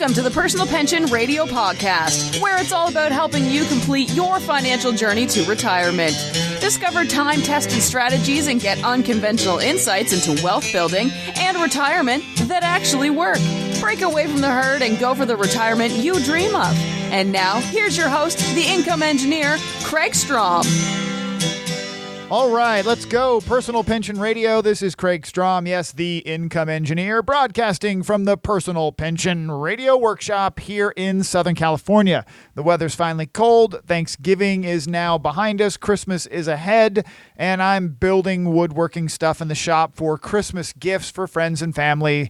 Welcome to the Personal Pension Radio Podcast, where it's all about helping you complete your financial journey to retirement. Discover time-tested strategies and get unconventional insights into wealth building and retirement that actually work. Break away from the herd and go for the retirement you dream of. And now, here's your host, the income engineer, Kraig Strom. All right, let's go. Personal Pension Radio. This is Kraig Strom, yes, the income engineer, broadcasting from the Personal Pension Radio Workshop here in Southern California. The weather's finally cold. Thanksgiving is now behind us. Christmas is ahead, and I'm building woodworking stuff in the shop for Christmas gifts for friends and family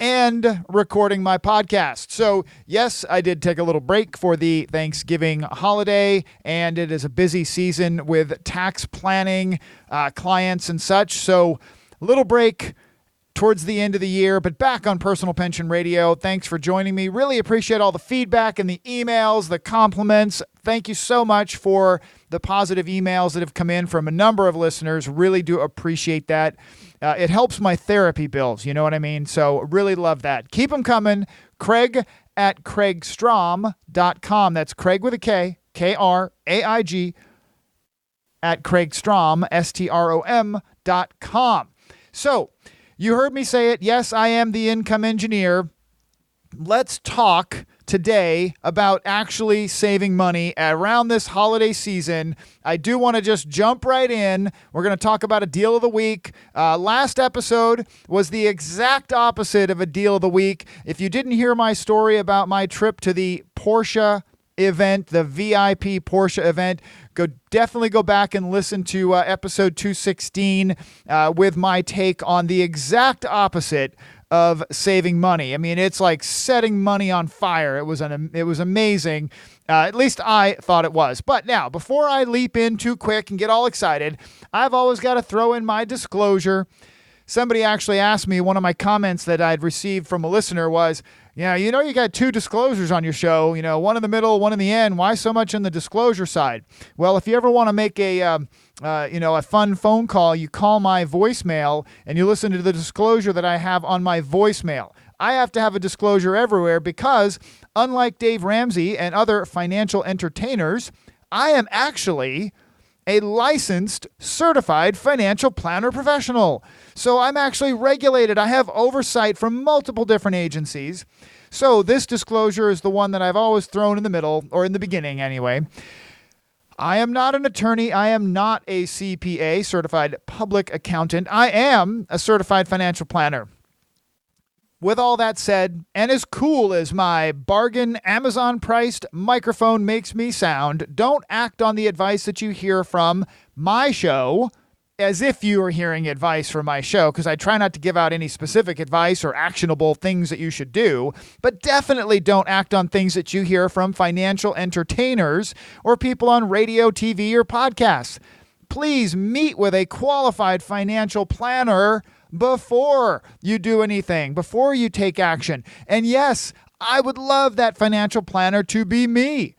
and recording my podcast. So, yes, I did take a little break for the Thanksgiving holiday, and it is a busy season with tax planning, clients and such. So, a little break towards the end of the year, but back on Personal Pension Radio. Thanks for joining me. Really appreciate all the feedback and the emails, the compliments. Thank you so much for the positive emails that have come in from a number of listeners. Really do appreciate that. It helps my therapy bills, you know what I mean? So really love that. Keep them coming. Kraig at kraigstrom.com. That's Kraig with a K, K-R-A-I-G, at kraigstrom, S-T-R-O-M.com. So you heard me say it. Yes, I am the income engineer. Let's talk today about actually saving money around this holiday season. I do want to just jump right in. We're going to talk about a deal of the week. Last episode was the exact opposite of a deal of the week. If you didn't hear my story about my trip to the Porsche event, the VIP Porsche event, definitely go back and listen to episode 216 with my take on the exact opposite of saving money. I mean, it's like setting money on fire. It was amazing. At least I thought it was. But now, before I leap in too quick and get all excited, I've always got to throw in my disclosure. Somebody actually asked me, one of my comments that I'd received from a listener was, yeah, you got two disclosures on your show, one in the middle, one in the end. Why so much on the disclosure side? Well, if you ever want to make a fun phone call, you call my voicemail and you listen to the disclosure that I have on my voicemail. I have to have a disclosure everywhere because, unlike Dave Ramsey and other financial entertainers, I am actually a licensed, certified financial planner professional. So I'm actually regulated. I have oversight from multiple different agencies. So this disclosure is the one that I've always thrown in the middle, or in the beginning anyway. I am not an attorney. I am not a CPA, certified public accountant. I am a certified financial planner. With all that said, and as cool as my bargain Amazon-priced microphone makes me sound, don't act on the advice that you hear from my show as if you are hearing advice from my show, because I try not to give out any specific advice or actionable things that you should do, but definitely don't act on things that you hear from financial entertainers or people on radio, TV, or podcasts. Please meet with a qualified financial planner before you do anything, before you take action. And yes, I would love that financial planner to be me.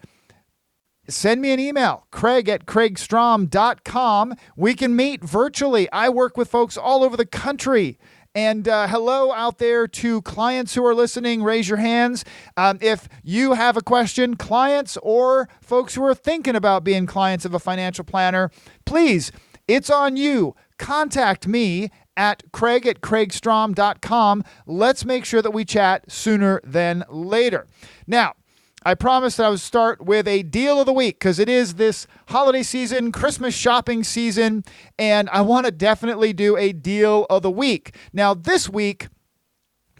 Send me an email, Kraig at kraigstrom.com. We can meet virtually. I work with folks all over the country. And hello out there to clients who are listening. Raise your hands. If you have a question, clients or folks who are thinking about being clients of a financial planner, please, it's on you. Contact me at Kraig at kraigstrom.com. Let's make sure that we chat sooner than later. Now, I promised that I would start with a deal of the week because it is this holiday season, Christmas shopping season, and I want to definitely do a deal of the week. Now, this week,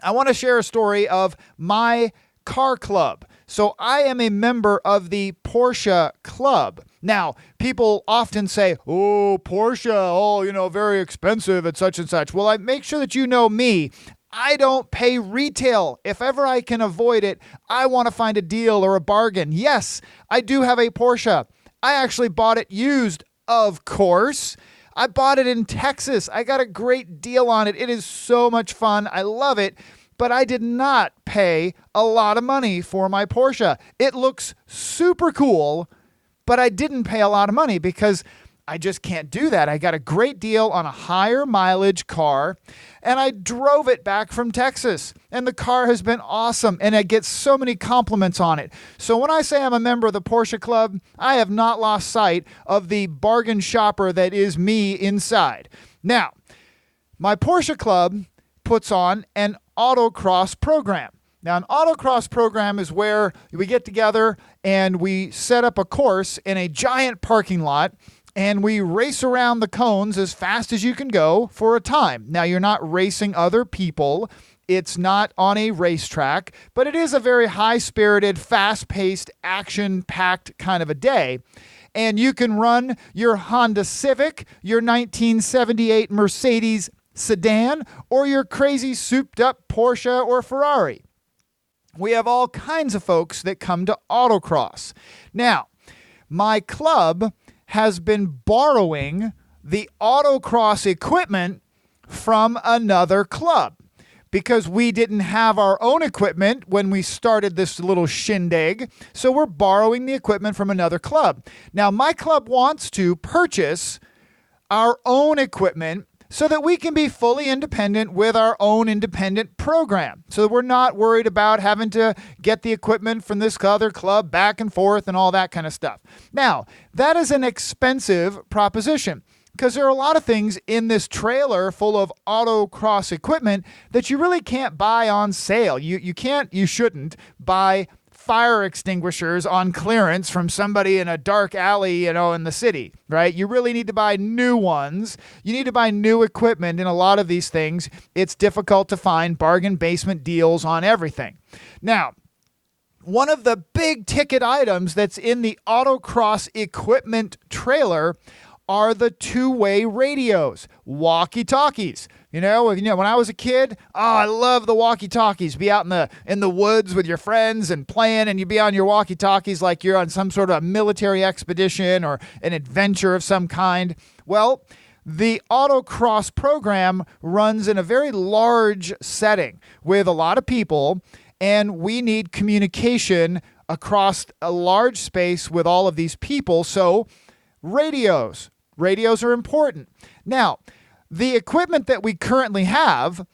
I want to share a story of my car club. So I am a member of the Porsche Club. Now, people often say, oh, Porsche, very expensive and such. Well, I make sure that you know me. I don't pay retail. If ever I can avoid it, I want to find a deal or a bargain. Yes, I do have a Porsche. I actually bought it used, of course. I bought it in Texas. I got a great deal on it. It is so much fun. I love it. But I did not pay a lot of money for my Porsche. It looks super cool, but I didn't pay a lot of money because I just can't do that. I got a great deal on a higher mileage car, and I drove it back from Texas, and the car has been awesome, and I get so many compliments on it. So when I say I'm a member of the Porsche Club, I have not lost sight of the bargain shopper that is me inside. Now, my Porsche Club puts on an autocross program. Now, an autocross program is where we get together and we set up a course in a giant parking lot, and we race around the cones as fast as you can go for a time. Now, you're not racing other people. It's not on a racetrack, but it is a very high-spirited, fast-paced, action-packed kind of a day. And you can run your Honda Civic, your 1978 Mercedes sedan, or your crazy souped-up Porsche or Ferrari. We have all kinds of folks that come to autocross. Now, my club has been borrowing the autocross equipment from another club because we didn't have our own equipment when we started this little shindig. So we're borrowing the equipment from another club. Now, my club wants to purchase our own equipment so that we can be fully independent with our own independent program. So that we're not worried about having to get the equipment from this other club back and forth and all that kind of stuff. Now, that is an expensive proposition because there are a lot of things in this trailer full of autocross equipment that you really can't buy on sale. You shouldn't buy fire extinguishers on clearance from somebody in a dark alley, in the city, right? You really need to buy new ones. You need to buy new equipment in a lot of these things. It's difficult to find bargain basement deals on everything. Now, one of the big ticket items that's in the autocross equipment trailer are the two-way radios, walkie-talkies. When I was a kid, I love the walkie-talkies. Be out in the woods with your friends and playing, and you'd be on your walkie-talkies like you're on some sort of military expedition or an adventure of some kind. Well, the autocross program runs in a very large setting with a lot of people, and we need communication across a large space with all of these people. So radios are important. Now, the equipment that we currently have,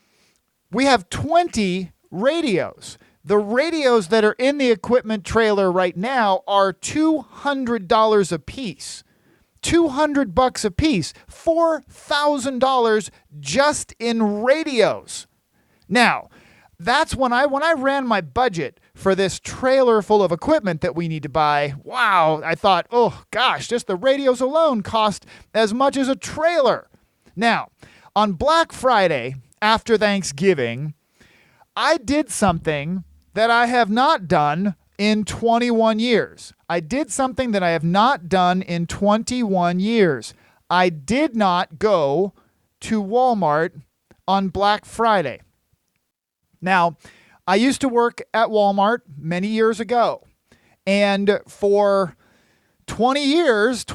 we have 20 radios. The radios that are in the equipment trailer right now are $200 a piece. $200 a piece. $4,000 just in radios. Now, that's when I ran my budget for this trailer full of equipment that we need to buy. Wow, I thought, oh gosh, just the radios alone cost as much as a trailer. Now, on Black Friday, after Thanksgiving, I did something that I have not done in 21 years. I did something that I have not done in 21 years. I did not go to Walmart on Black Friday. Now, I used to work at Walmart many years ago, and for 20 years,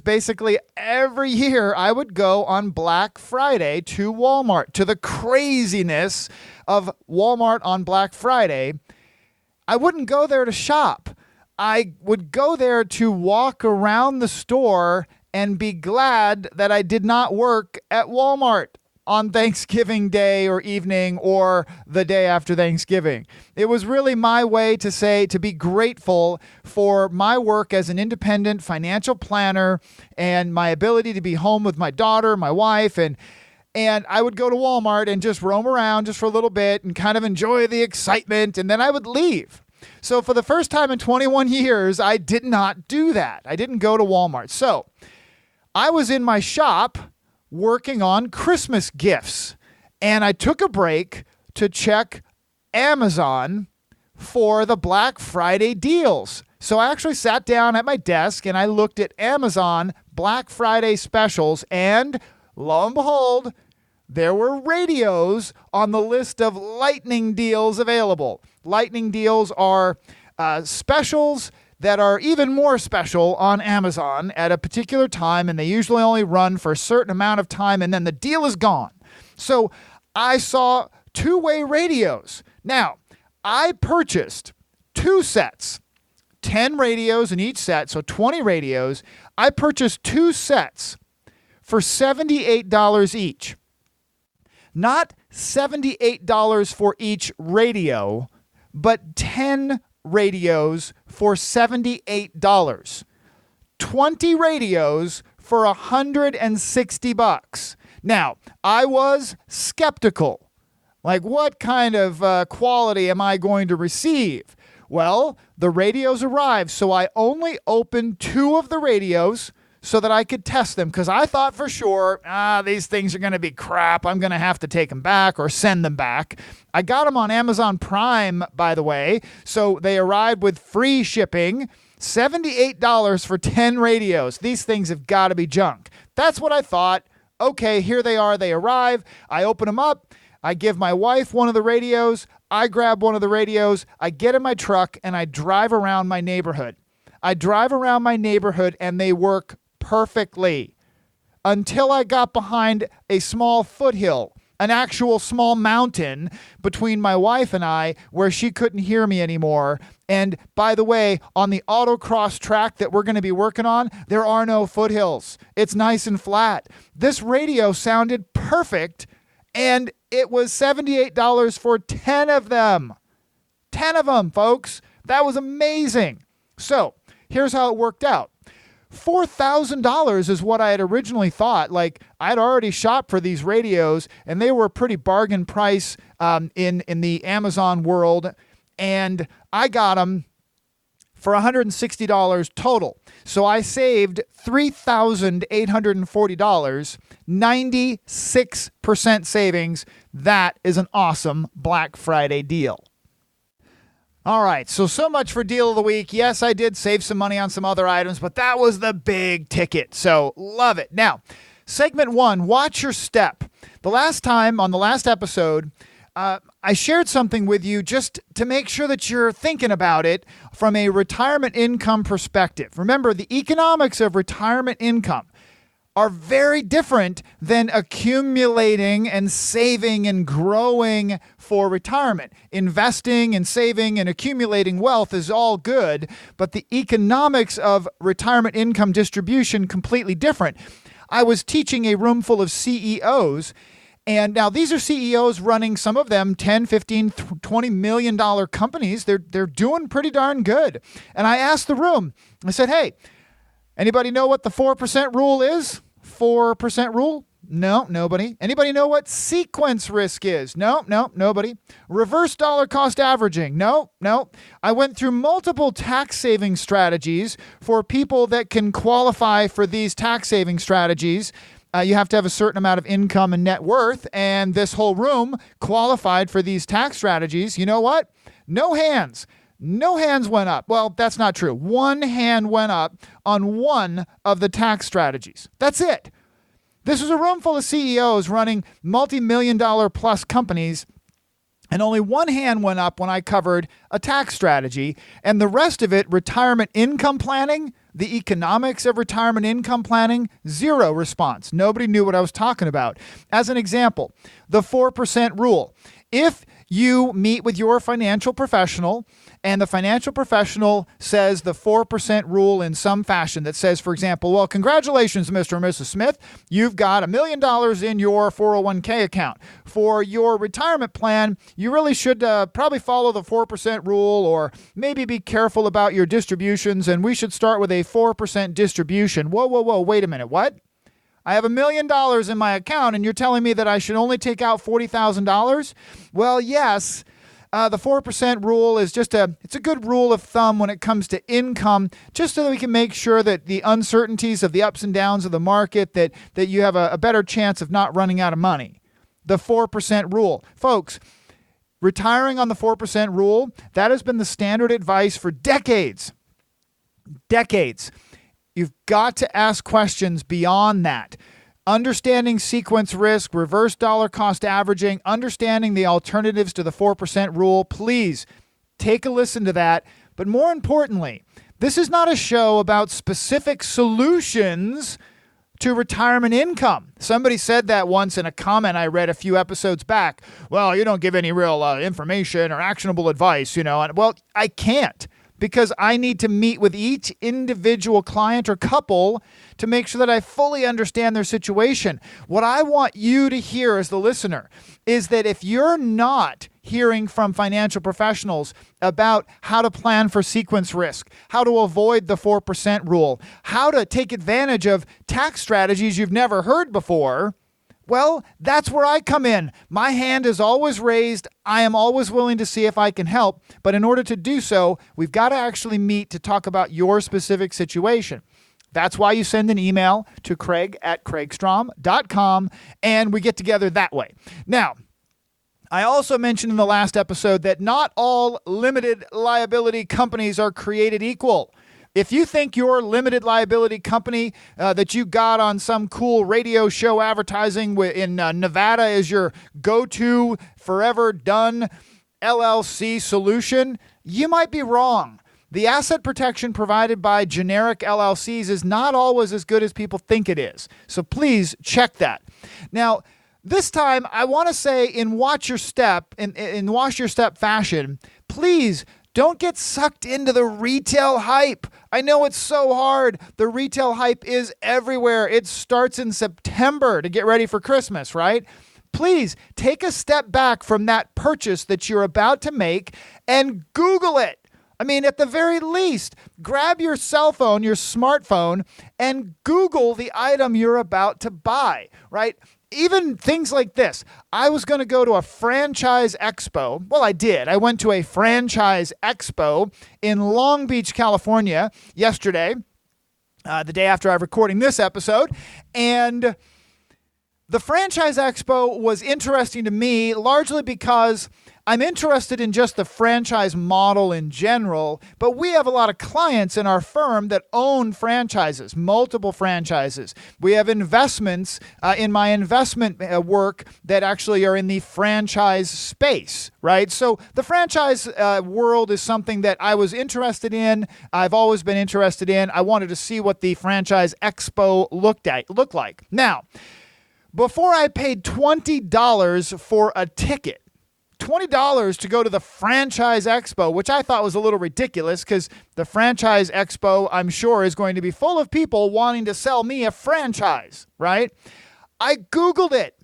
basically every year, I would go on Black Friday to Walmart. To the craziness of Walmart on Black Friday, I wouldn't go there to shop. I would go there to walk around the store and be glad that I did not work at Walmart on Thanksgiving Day or evening or the day after Thanksgiving. It was really my way to be grateful for my work as an independent financial planner and my ability to be home with my daughter, my wife, and I would go to Walmart and just roam around just for a little bit and kind of enjoy the excitement, and then I would leave. So for the first time in 21 years, I did not do that. I didn't go to Walmart. So I was in my shop working on Christmas gifts, and I took a break to check Amazon for the Black Friday deals. So I actually sat down at my desk and I looked at Amazon Black Friday specials, and lo and behold, there were radios on the list of lightning deals available. Lightning deals are specials that are even more special on Amazon at a particular time, and they usually only run for a certain amount of time, and then the deal is gone. So I saw two-way radios. Now, I purchased two sets 10 radios in each set, so 20 radios. I purchased 2 sets for $78 each. Not $78 for each radio, but 10 radios for $78. 20 radios for $160. Now, I was skeptical. Like, what kind of quality am I going to receive? Well, the radios arrived, so I only opened 2 of the radios so that I could test them, because I thought for sure, these things are going to be crap. I'm going to have to take them back or send them back. I got them on Amazon Prime, by the way, so they arrived with free shipping. $78 for 10 radios. These things have got to be junk. That's what I thought. Okay, here they are. They arrive. I open them up. I give my wife one of the radios. I grab one of the radios. I get in my truck and I drive around my neighborhood. And they work perfectly until I got behind a small foothill, an actual small mountain between my wife and I, where she couldn't hear me anymore. And by the way, on the autocross track that we're going to be working on, there are no foothills. It's nice and flat. This radio sounded perfect, and it was $78 for 10 of them. 10 of them, folks. That was amazing. So here's how it worked out. $4,000 is what I had originally thought. Like, I'd already shopped for these radios, and they were a pretty bargain price in the Amazon world, and I got them for $160 total. So I saved $3,840, 96% savings. That is an awesome Black Friday deal. All right, so much for Deal of the Week. Yes, I did save some money on some other items, but that was the big ticket, so love it. Now, segment 1, watch your step. The last time, on the last episode, I shared something with you just to make sure that you're thinking about it from a retirement income perspective. Remember, the economics of retirement income are very different than accumulating and saving and growing for retirement. Investing and saving and accumulating wealth is all good, but the economics of retirement income distribution completely different. I was teaching a room full of CEOs, and now these are CEOs running, some of them, $10, $15, $20 million companies. They're doing pretty darn good. And I asked the room, I said, hey, anybody know what the 4% rule is? 4% rule? No, nobody. Anybody know what sequence risk is? No, nobody. Reverse dollar cost averaging? No. I went through multiple tax saving strategies for people that can qualify for these tax saving strategies. You have to have a certain amount of income and net worth, and this whole room qualified for these tax strategies. You know what? No hands. No hands went up. Well, that's not true. One hand went up on one of the tax strategies. That's it. This was a room full of CEOs running multi-million-dollar plus companies, and only one hand went up when I covered a tax strategy, and the rest of it, retirement income planning, the economics of retirement income planning, zero response. Nobody knew what I was talking about. As an example, the 4% rule. If you meet with your financial professional and the financial professional says the 4% rule in some fashion that says, for example, well, congratulations, Mr. and Mrs. Smith, you've got $1 million in your 401k account. For your retirement plan, you really should probably follow the 4% rule, or maybe be careful about your distributions, and we should start with a 4% distribution. Whoa, wait a minute, what? I have $1 million in my account, and you're telling me that I should only take out $40,000? Well, yes, the 4% rule is it's a good rule of thumb when it comes to income, just so that we can make sure that the uncertainties of the ups and downs of the market, that you have a better chance of not running out of money. The 4% rule. Folks, retiring on the 4% rule, that has been the standard advice for decades. Decades. You've got to ask questions beyond that. Understanding sequence risk, reverse dollar cost averaging, understanding the alternatives to the 4% rule. Please take a listen to that. But more importantly, this is not a show about specific solutions to retirement income. Somebody said that once in a comment I read a few episodes back. Well, you don't give any real information or actionable advice, and well, I can't. because I need to meet with each individual client or couple to make sure that I fully understand their situation. What I want you to hear as the listener is that if you're not hearing from financial professionals about how to plan for sequence risk, how to avoid the 4% rule, how to take advantage of tax strategies you've never heard before, well, that's where I come in. My hand is always raised. I am always willing to see if I can help. But in order to do so, we've got to actually meet to talk about your specific situation. That's why you send an email to Kraig@kraigstrom.com, and we get together that way. Now, I also mentioned in the last episode that not all limited liability companies are created equal. If you think your limited liability company that you got on some cool radio show advertising in Nevada is your go-to forever done LLC solution, you might be wrong. The asset protection provided by generic LLCs is not always as good as people think it is. So please check that. Now, this time, I want to say in watch your step fashion, please don't get sucked into the retail hype. I know it's so hard. The retail hype is everywhere. It starts in September to get ready for Christmas, right? Please take a step back from that purchase that you're about to make and Google it. I mean, at the very least, grab your cell phone, your smartphone, and Google the item you're about to buy, right? Even things like this. I was going to go to a franchise expo. Well, I did. I went to a franchise expo in Long Beach, California yesterday, the day after I'm recording this episode. And the franchise expo was interesting to me largely because I'm interested in just the franchise model in general, but we have a lot of clients in our firm that own franchises, multiple franchises. We have investments in my investment work that actually are in the franchise space, right? So the franchise world is something that I was interested in. I've always been interested in. I wanted to see what the franchise expo looked like. Now, before I paid $20 for a ticket, $20 to go to the franchise expo, which I thought was a little ridiculous because the franchise expo, I'm sure, is going to be full of people wanting to sell me a franchise, right? I Googled it.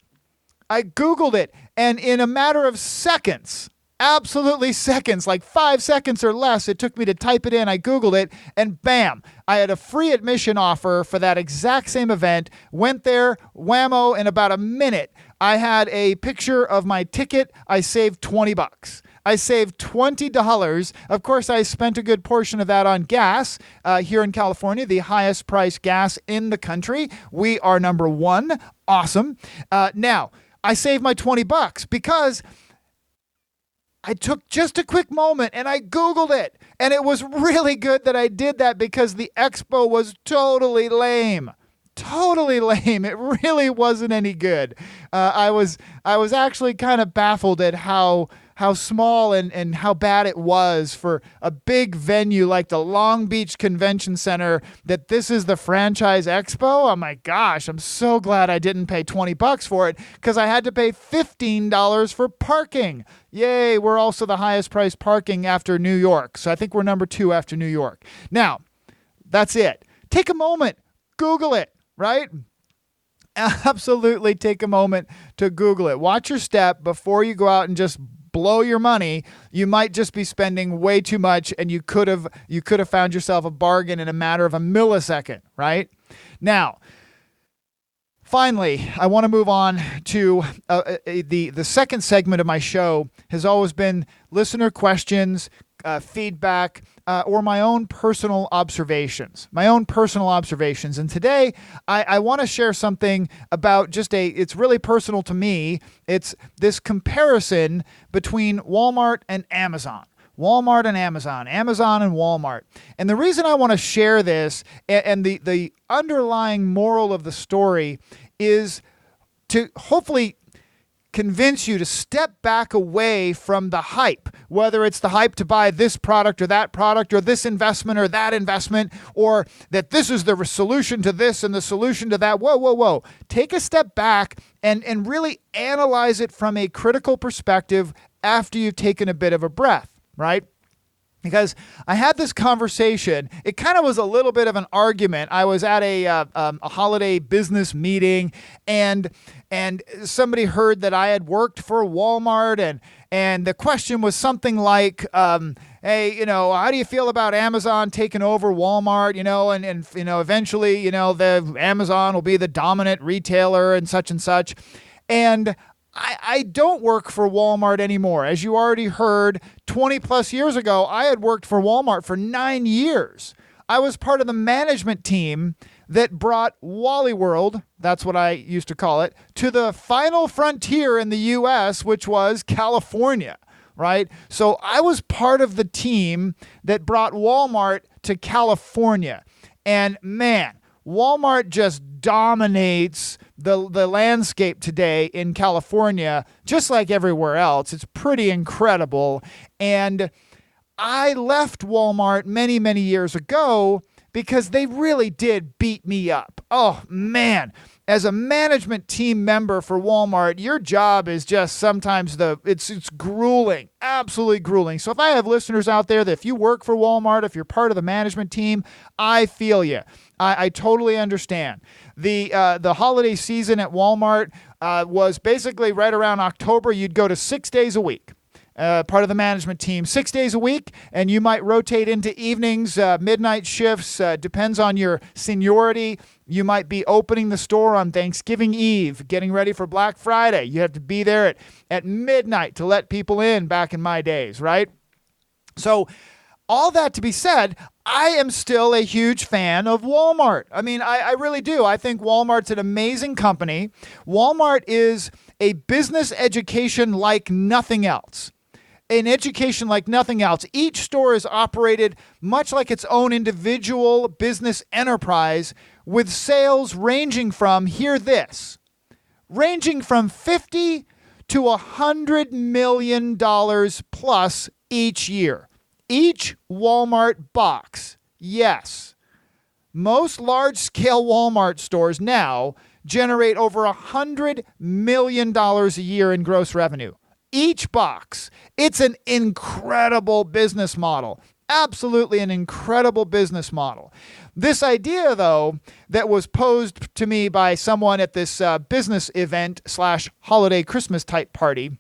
And in a matter of seconds, absolutely seconds, like 5 seconds or less, it took me to type it in. I Googled it, and bam, I had a free admission offer for that exact same event. Went there, whammo, in about a minute. I had a picture of my ticket. I saved $20. I saved $20. Of course, I spent a good portion of that on gas here in California, the highest priced gas in the country. We are number one. Awesome. Now, I saved my $20 because I took just a quick moment and I Googled it. And it was really good that I did that because the expo was totally lame. It really wasn't any good. I was actually kind of baffled at how small and how bad it was for a big venue like the Long Beach Convention Center, that this is the franchise expo. Oh my gosh, I'm so glad I didn't pay $20 for it because I had to pay $15 for parking. Yay, we're also the highest priced parking after New York. So I think we're number 2 after New York. Now, that's it. Take a moment, Google it. Right? Absolutely take a moment to Google it. Watch your step before you go out and just blow your money. You might just be spending way too much and you could have found yourself a bargain in a matter of a millisecond, right? Now, finally, I want to move on to the second segment of my show has always been listener questions, feedback, or my own personal observations. And today, I want to share something about it's really personal to me. It's this comparison between Walmart and Amazon. Amazon and Walmart. And the reason I want to share this and the underlying moral of the story is to hopefully convince you to step back away from the hype, whether it's the hype to buy this product or that product or this investment or that investment, or that this is the solution to this and the solution to that. Whoa. Take a step back and really analyze it from a critical perspective after you've taken a bit of a breath, right? Because I had this conversation. It kind of was a little bit of an argument. I was at a holiday business meeting, and somebody heard that I had worked for Walmart, and the question was something like, hey, how do you feel about Amazon taking over Walmart? And eventually, the Amazon will be the dominant retailer and such. And I don't work for Walmart anymore. As you already heard, 20 plus years ago, I had worked for Walmart for 9 years. I was part of the management team that brought Wally World, that's what I used to call it, to the final frontier in the U.S., which was California, right? So I was part of the team that brought Walmart to California. And man, Walmart just dominates the landscape today in California, just like everywhere else. It's pretty incredible. And I left Walmart many, many years ago because they really did beat me up. Oh, man. As a management team member for Walmart, your job is just sometimes it's grueling, absolutely grueling. So if I have listeners out there that if you work for Walmart, if you're part of the management team, I feel you. I totally understand. The holiday season at Walmart was basically right around October. You'd go to 6 days a week. Part of the management team, 6 days a week, and you might rotate into evenings, midnight shifts, depends on your seniority. You might be opening the store on Thanksgiving Eve, getting ready for Black Friday. You have to be there at midnight to let people in back in my days, right? So all that to be said, I am still a huge fan of Walmart. I mean, I really do. I think Walmart's an amazing company. Walmart is a business education like nothing else. An education like nothing else. Each store is operated much like its own individual business enterprise with sales ranging from, hear this, ranging from $50 to $100 million plus each year. Each Walmart box, yes. Most large-scale Walmart stores now generate over $100 million a year in gross revenue. Each box. It's an incredible business model. Absolutely an incredible business model. This idea, though, that was posed to me by someone at this business event / holiday Christmas type party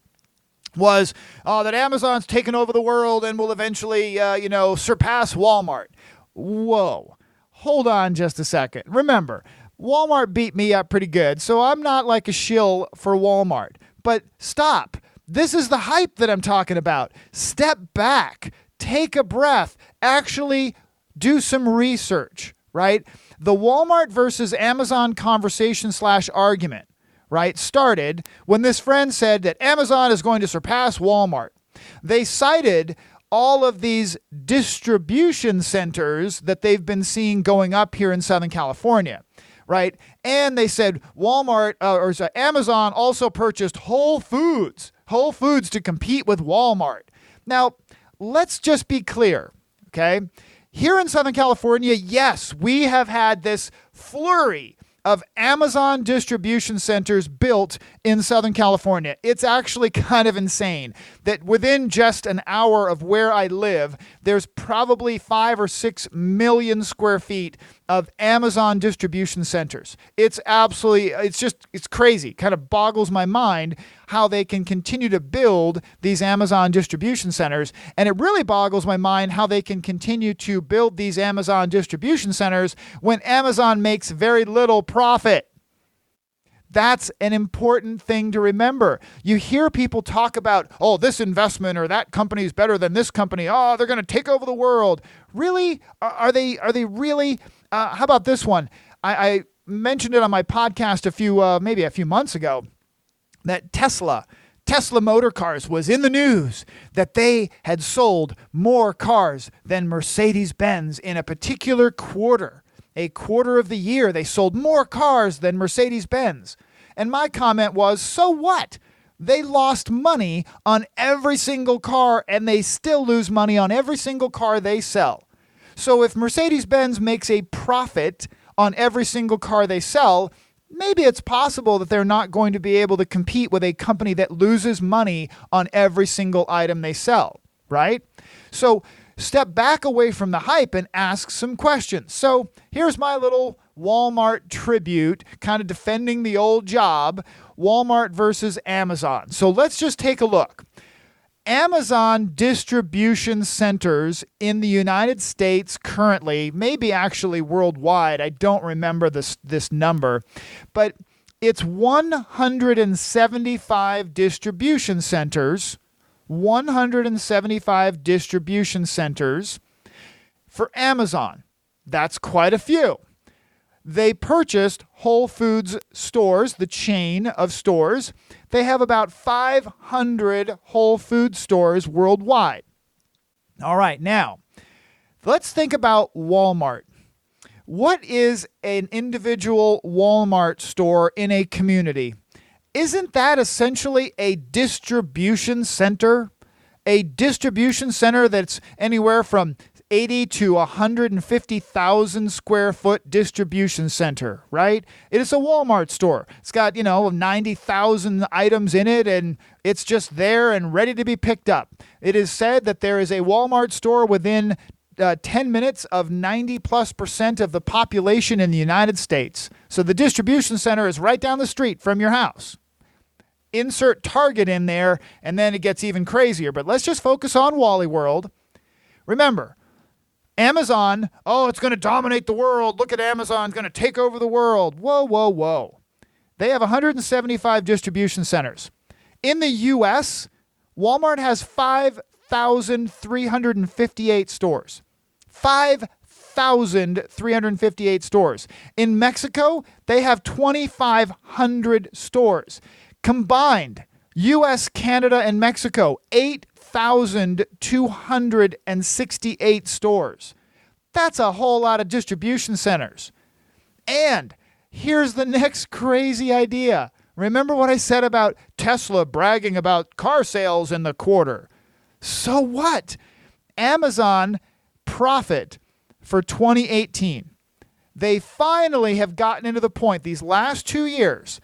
was that Amazon's taken over the world and will eventually, surpass Walmart. Whoa. Hold on just a second. Remember, Walmart beat me up pretty good, so I'm not like a shill for Walmart. But stop. This is the hype that I'm talking about. Step back. Take a breath. Actually do some research, right? The Walmart versus Amazon conversation / argument, right, started when this friend said that Amazon is going to surpass Walmart. They cited all of these distribution centers that they've been seeing going up here in Southern California, right? And they said Amazon also purchased Whole Foods to compete with Walmart. Now, let's just be clear, okay? Here in Southern California, yes, we have had this flurry of Amazon distribution centers built in Southern California. It's actually kind of insane that within just an hour of where I live, there's probably 5 or 6 million square feet of Amazon distribution centers. It's crazy. Kind of boggles my mind how they can continue to build these Amazon distribution centers. And it really boggles my mind how they can continue to build these Amazon distribution centers when Amazon makes very little profit. That's an important thing to remember. You hear people talk about, oh, this investment or that company is better than this company. Oh, they're going to take over the world. Really? Are they really? How about this one? I mentioned it on my podcast maybe a few months ago that Tesla Motor Cars was in the news that they had sold more cars than Mercedes-Benz in a particular quarter. A quarter of the year, they sold more cars than Mercedes-Benz. And my comment was, so what? They lost money on every single car, and they still lose money on every single car they sell. So if Mercedes-Benz makes a profit on every single car they sell, maybe it's possible that they're not going to be able to compete with a company that loses money on every single item they sell, right? So step back away from the hype and ask some questions. So here's my little Walmart tribute, kind of defending the old job, Walmart versus Amazon. So let's just take a look. Amazon distribution centers in the United States currently, maybe actually worldwide, I don't remember this number, but it's 175 distribution centers, 175 distribution centers for Amazon. That's quite a few. They purchased Whole Foods stores, the chain of stores. They have about 500 Whole Foods stores worldwide. All right, now, let's think about Walmart. What is an individual Walmart store in a community? Isn't that essentially a distribution center? A distribution center that's anywhere from 80 to 150,000 square foot distribution center, right? It is a Walmart store. It's got, 90,000 items in it, and it's just there and ready to be picked up. It is said that there is a Walmart store within 10 minutes of 90+% of the population in the United States. So the distribution center is right down the street from your house. Insert Target in there, and then it gets even crazier. But let's just focus on Wally World. Remember, Amazon, it's going to dominate the world. Look at Amazon, it's going to take over the world. Whoa, whoa, whoa. They have 175 distribution centers. In the U.S., Walmart has 5,358 stores. 5,358 stores. In Mexico, they have 2,500 stores. Combined, U.S., Canada, and Mexico, 8,268 stores. That's a whole lot of distribution centers. And here's the next crazy idea. Remember what I said about Tesla bragging about car sales in the quarter? So what? Amazon profit for 2018. They finally have gotten into the point these last 2 years.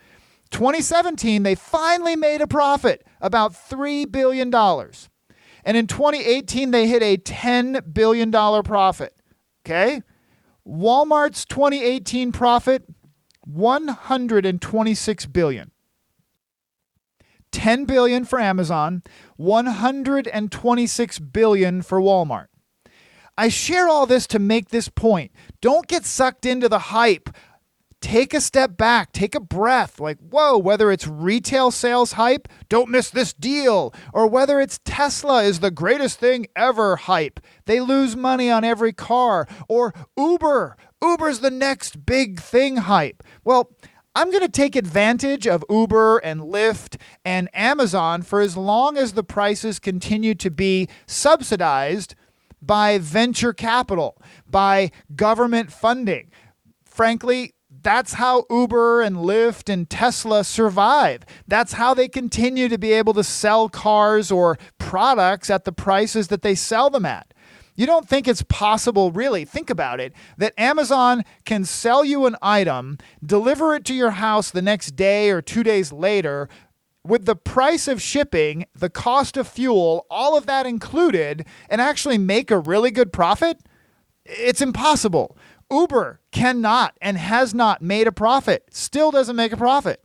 2017, they finally made a profit, about $3 billion. And in 2018, they hit a $10 billion profit. Okay? Walmart's 2018 profit, $126 billion. $10 billion for Amazon, $126 billion for Walmart. I share all this to make this point. Don't get sucked into the hype. Take a step back, take a breath, like, whoa, whether it's retail sales hype, don't miss this deal, or whether it's Tesla is the greatest thing ever hype, they lose money on every car, or Uber's the next big thing hype. Well, I'm going to take advantage of Uber and Lyft and Amazon for as long as the prices continue to be subsidized by venture capital, by government funding. Frankly, that's how Uber and Lyft and Tesla survive. That's how they continue to be able to sell cars or products at the prices that they sell them at. You don't think it's possible, really, think about it, that Amazon can sell you an item, deliver it to your house the next day or 2 days later, with the price of shipping, the cost of fuel, all of that included, and actually make a really good profit? It's impossible. Uber cannot and has not made a profit, still doesn't make a profit.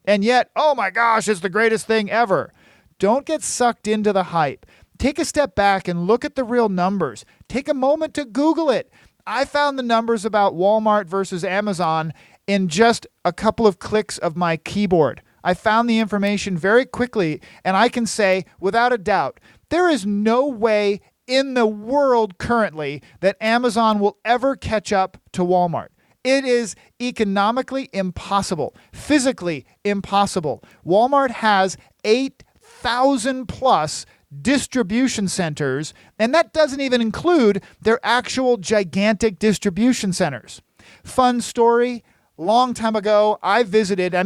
And yet, oh my gosh, it's the greatest thing ever. Don't get sucked into the hype. Take a step back and look at the real numbers. Take a moment to Google it. I found the numbers about Walmart versus Amazon in just a couple of clicks of my keyboard. I found the information very quickly, and I can say, without a doubt, there is no way in the world currently that Amazon will ever catch up to Walmart. It is economically impossible, physically impossible. Walmart has 8,000 plus distribution centers, and that doesn't even include their actual gigantic distribution centers. Fun story, long time ago, I visited, a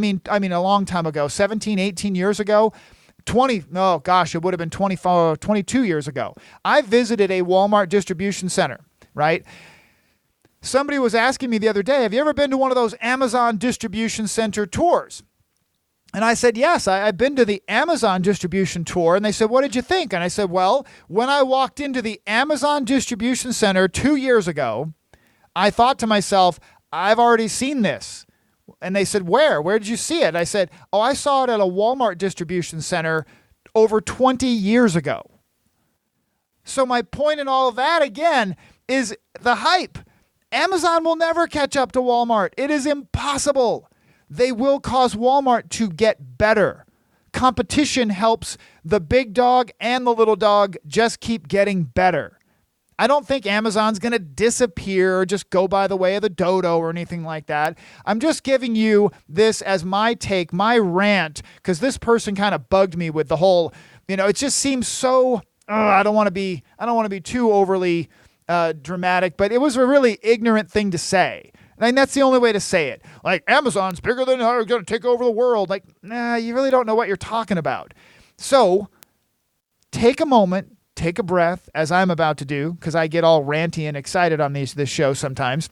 long time ago, 17, 18 years ago, it would have been 22 years ago. I visited a Walmart distribution center, right? Somebody was asking me the other day, have you ever been to one of those Amazon distribution center tours? And I said, yes, I've been to the Amazon distribution tour. And they said, what did you think? And I said, well, when I walked into the Amazon distribution center 2 years ago, I thought to myself, I've already seen this. And they said, where? Where did you see it? I said, oh, I saw it at a Walmart distribution center over 20 years ago. So my point in all of that, again, is the hype. Amazon will never catch up to Walmart. It is impossible. They will cause Walmart to get better. Competition helps the big dog and the little dog just keep getting better. I don't think Amazon's going to disappear or just go by the way of the dodo or anything like that. I'm just giving you this as my take, my rant, because this person kind of bugged me with the whole, it just seems so, I don't want to be too overly dramatic, but it was a really ignorant thing to say. And that's the only way to say it. Like, Amazon's bigger than going to take over the world. Like, nah, you really don't know what you're talking about. So take a moment, take a breath, as I'm about to do, because I get all ranty and excited on this show sometimes,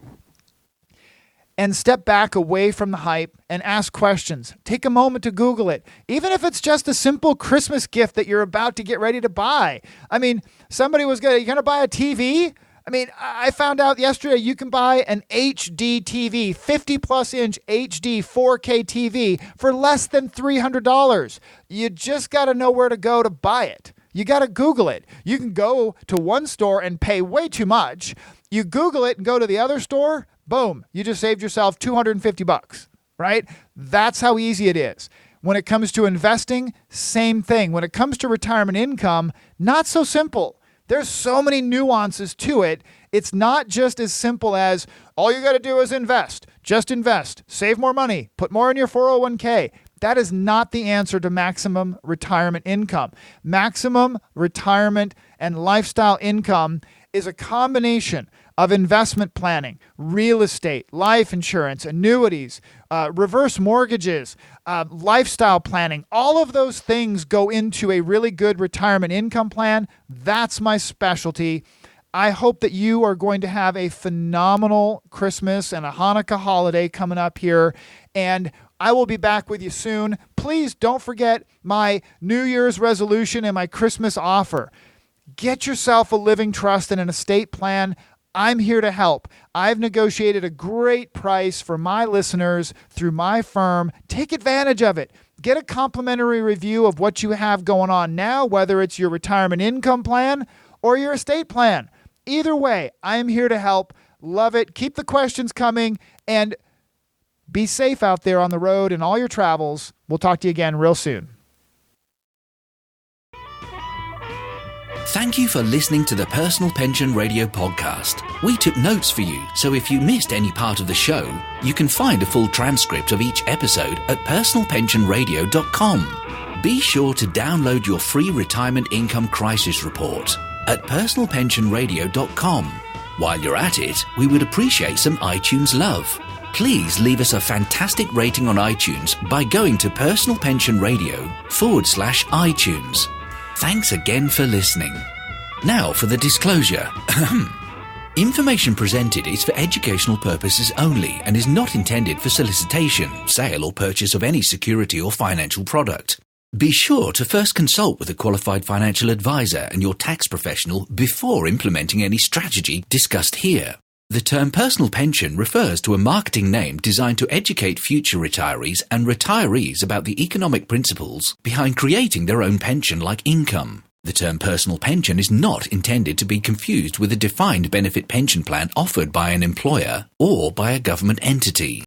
and step back away from the hype and ask questions. Take a moment to Google it, even if it's just a simple Christmas gift that you're about to get ready to buy. I mean, somebody was you're going to buy a TV? I mean, I found out yesterday you can buy an HD TV, 50-plus inch HD 4K TV for less than $300. You just got to know where to go to buy it. You got to Google it. You can go to one store and pay way too much. You Google it and go to the other store, boom, you just saved yourself $250, right? That's how easy it is. When it comes to investing, same thing. When it comes to retirement income, not so simple. There's so many nuances to it. It's not just as simple as all you got to do is invest. Just invest. Save more money. Put more in your 401k. That is not the answer to maximum retirement income. Maximum retirement and lifestyle income is a combination of investment planning, real estate, life insurance, annuities, reverse mortgages, lifestyle planning. All of those things go into a really good retirement income plan. That's my specialty. I hope that you are going to have a phenomenal Christmas and a Hanukkah holiday coming up here, and I will be back with you soon. Please don't forget my New Year's resolution and my Christmas offer. Get yourself a living trust and an estate plan. I'm here to help. I've negotiated a great price for my listeners through my firm. Take advantage of it. Get a complimentary review of what you have going on now, whether it's your retirement income plan or your estate plan. Either way, I am here to help. Love it. Keep the questions coming and be safe out there on the road and all your travels. We'll talk to you again real soon. Thank you for listening to the Personal Pension Radio podcast. We took notes for you, so if you missed any part of the show, you can find a full transcript of each episode at personalpensionradio.com. Be sure to download your free retirement income crisis report at personalpensionradio.com. While you're at it, we would appreciate some iTunes love. Please leave us a fantastic rating on iTunes by going to personalpensionradio.com/iTunes. Thanks again for listening. Now for the disclosure. Information presented is for educational purposes only and is not intended for solicitation, sale or purchase of any security or financial product. Be sure to first consult with a qualified financial advisor and your tax professional before implementing any strategy discussed here. The term personal pension refers to a marketing name designed to educate future retirees and retirees about the economic principles behind creating their own pension-like income. The term personal pension is not intended to be confused with a defined benefit pension plan offered by an employer or by a government entity.